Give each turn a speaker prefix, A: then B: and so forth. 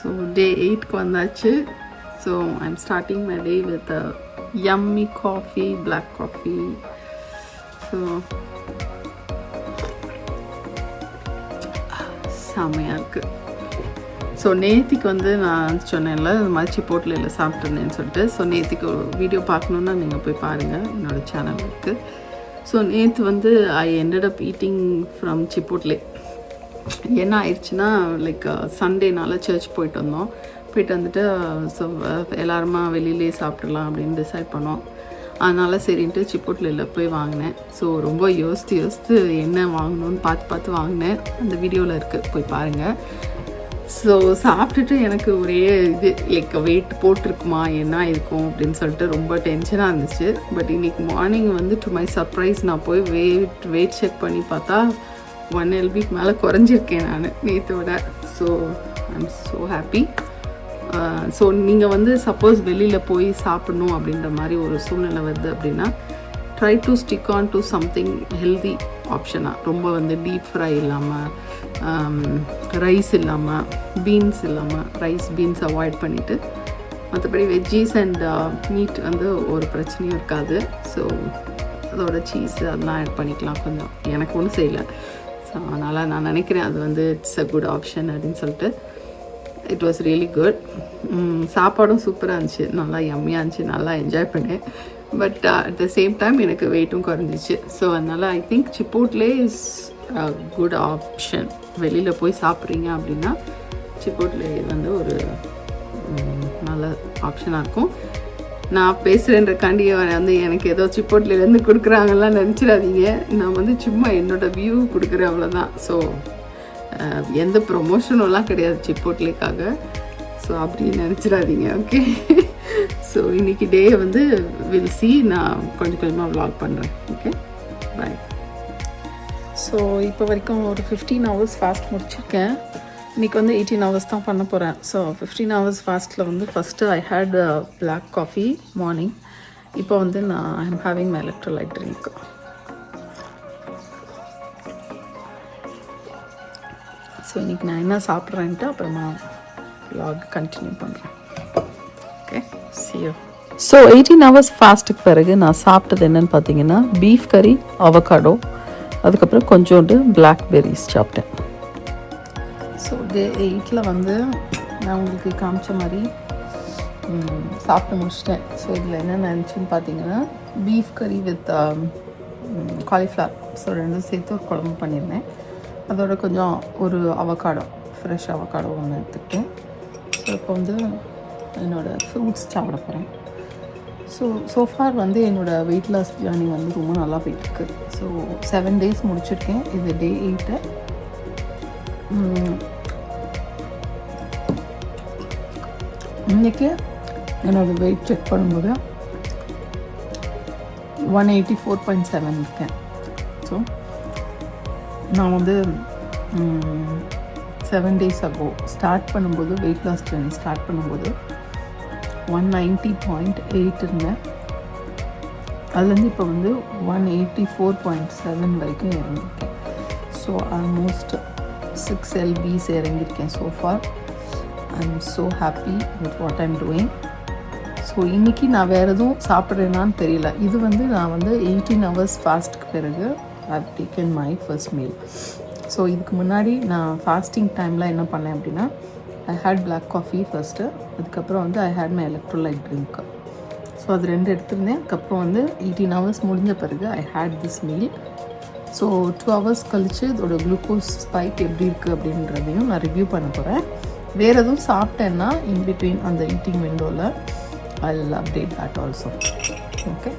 A: So day 8க்கு வந்தாச்சு. So I'm starting my day with yummy coffee, black coffee. So செம்மையாக இருக்குது. So நேத்திக்கு வந்து நான் சொன்னேன்ல இது மாதிரி சிப்போட்லையில் சாப்பிட்ருந்தேன்னு சொல்லிட்டு. ஸோ நேத்திக்கு ஒரு வீடியோ பார்க்கணுன்னா நீங்கள் போய் பாருங்கள், என்னோடய சேனல் இருக்குது. ஸோ நேற்று வந்து I ended up eating from Chipotle. என்ன ஆயிடுச்சுன்னா லைக் சண்டேனால சர்ச் போயிட்டு வந்தோம். போயிட்டு வந்துட்டு ஸோ எல்லாருமா வெளியிலே சாப்பிட்றலாம் அப்படின்னு டிசைட் பண்ணோம். அதனால் சரின்ட்டு சிப்போட்லையில் போய் வாங்கினேன். ஸோ ரொம்ப யோசித்து என்ன வாங்கணும்னு பார்த்து வாங்கினேன். அந்த வீடியோவில் இருக்குது, போய் பாருங்கள். ஸோ சாப்பிட்டுட்டு எனக்கு ஒரே இது லைக் வெயிட் போட்டிருக்குமா என்ன இருக்கும் அப்படின்னு சொல்லிட்டு ரொம்ப டென்ஷனாக இருந்துச்சு. பட் இன்றைக்கி மார்னிங் வந்து டு மை சர்ப்ரைஸ் நான் போய் வெயிட் செக் பண்ணி பார்த்தா 1 lb மேலே குறைஞ்சிருக்கேன் நான் நேற்றோட. So I'm so happy. So நீங்கள் வந்து சப்போஸ் வெளியில் போய் சாப்பிட்ணும் அப்படின்ற மாதிரி ஒரு சூழ்நிலை வருது அப்படின்னா try to stick on to something healthy ஆப்ஷனாக. ரொம்ப வந்து டீப் ஃப்ரை இல்லாமல், ரைஸ் இல்லாமல், பீன்ஸ் இல்லாமல், ரைஸ் பீன்ஸ் அவாய்ட் பண்ணிவிட்டு மற்றபடி வெஜ்ஜீஸ் அண்ட் மீட் வந்து ஒரு பிரச்சனையும் இருக்காது. ஸோ அதோட சீஸ் அதெல்லாம் ஆட் பண்ணிக்கலாம். கொஞ்சம் எனக்கு ஒன்றும் செய்யலை. ஸோ அதனால் நான் நினைக்கிறேன் அது வந்து இட்ஸ் அ குட் ஆப்ஷன் அப்படின்னு சொல்லிட்டு. It was really good. சாப்பாடும் சூப்பராக இருந்துச்சு, நல்லா யம்மியாக இருந்துச்சு, நல்லா என்ஜாய் பண்ணேன். But at the same time எனக்கு வெயிட்டும் குறைஞ்சிச்சு. ஸோ அதனால் I think Chipotle is good option. வெளியில் போய் சாப்பிட்றீங்க அப்படின்னா சிப்போட்லே வந்து ஒரு நல்ல ஆப்ஷனாக இருக்கும். நான் பேசுகிறேன்றக்காண்டி வந்து எனக்கு ஏதோ சிப்போட்லேருந்து கொடுக்குறாங்கலாம் நினச்சிடாதீங்க. நான் வந்து சும்மா என்னோடய வியூ கொடுக்குறேன், அவ்வளோதான். ஸோ எந்த ப்ரொமோஷனெலாம் கிடையாது சிப்போட்லேக்காக. ஸோ அப்படி நினச்சிடாதீங்க, ஓகே. ஸோ இன்றைக்கி டே வந்து வில் சி, நான் கொஞ்சம் கொஞ்சமாக வ்ளாக் பண்ணுறேன், ஓகே, பாய். ஸோ இப்போ வரைக்கும் ஒரு 15 hours ஃபாஸ்ட் முடிச்சிருக்கேன். இன்றைக்கி வந்து 18 hours தான் பண்ண போகிறேன். ஸோ 15 hours ஃபாஸ்ட்டில் வந்து first I had black coffee morning. இப்போ வந்து நான் I am having my electrolyte drink. So இன்றைக்கி நான் என்ன சாப்பிட்றேன்ட்டு அப்புறமா vlog கண்டினியூ பண்ணுறேன், okay, see you.
B: So 18 hours ஃபாஸ்ட்டுக்கு பிறகு நான் சாப்பிட்டது என்னென்னு பார்த்தீங்கன்னா பீஃப் கறி, அவகாடோ, அதுக்கப்புறம் கொஞ்சோண்டு பிளாக்பெர்ரிஸ் சாப்பிட்டேன்.
A: ஸோ டே 8ல் வந்து நான் உங்களுக்கு காமிச்ச மாதிரி சாப்பிட்டு முடிச்சிட்டேன். ஸோ இதில் என்ன நினச்சின்னு பார்த்தீங்கன்னா பீஃப் கறி வித் காலிஃப்ளவர். ஸோ ரெண்டும் சேர்த்து ஒரு குழம்பு பண்ணியிருந்தேன். அதோட கொஞ்சம் ஒரு அவகாடோ, ஃப்ரெஷ் அவகாடோ ஒன்று எடுத்துக்கிட்டேன். ஸோ இப்போ வந்து என்னோடய ஃப்ரூட்ஸ் சாப்பிட போகிறேன். ஸோஃபார் வந்து என்னோடய வெயிட் லாஸ் ஜேர்னி வந்து ரொம்ப நல்லா போயிட்டுருக்கு. ஸோ 7 days முடிச்சிருக்கேன். இது டே 8. இன்றைக்கி என்னோடய வெயிட் செக் பண்ணும்போது 184.7 இருக்கேன். ஸோ நான் வந்து 7 days ago ஸ்டார்ட் பண்ணும்போது, வெயிட் லாஸ் ஜர்னி ஸ்டார்ட் பண்ணும்போது 190.8 இருந்தேன். அதுலேருந்து இப்போ வந்து 184.7 வரைக்கும் இறங்கியிருக்கேன். ஸோ ஆல்மோஸ்ட் 6 lbs இறங்கியிருக்கேன் so far. I am so happy with what I'm doing. So இன்றைக்கி நான் வேறு எதுவும் சாப்பிட்றேன்னான்னு தெரியல. இது வந்து நான் வந்து 18 hours ஃபாஸ்ட்டுக்கு பிறகு I have taken my first meal. So இதுக்கு முன்னாடி நான் ஃபாஸ்டிங் டைமில் என்ன பண்ணேன் அப்படின்னா I had black coffee first, அதுக்கப்புறம் வந்து I had my electrolyte drink. So அது 2 எடுத்துருந்தேன். அதுக்கப்புறம் வந்து 18 hours முடிஞ்ச பிறகு I had this meal. So 2 hours கழித்து இதோட குளுக்கோஸ் ஸ்பைக் எப்படி இருக்குது அப்படின்றதையும் நான் ரிவ்யூ பண்ண போகிறேன். வேறு எதுவும் சாப்பிட்டேன்னா இன்பிட்வீன் அந்த ஈட்டிங் விண்டோவில் I will update that also, okay.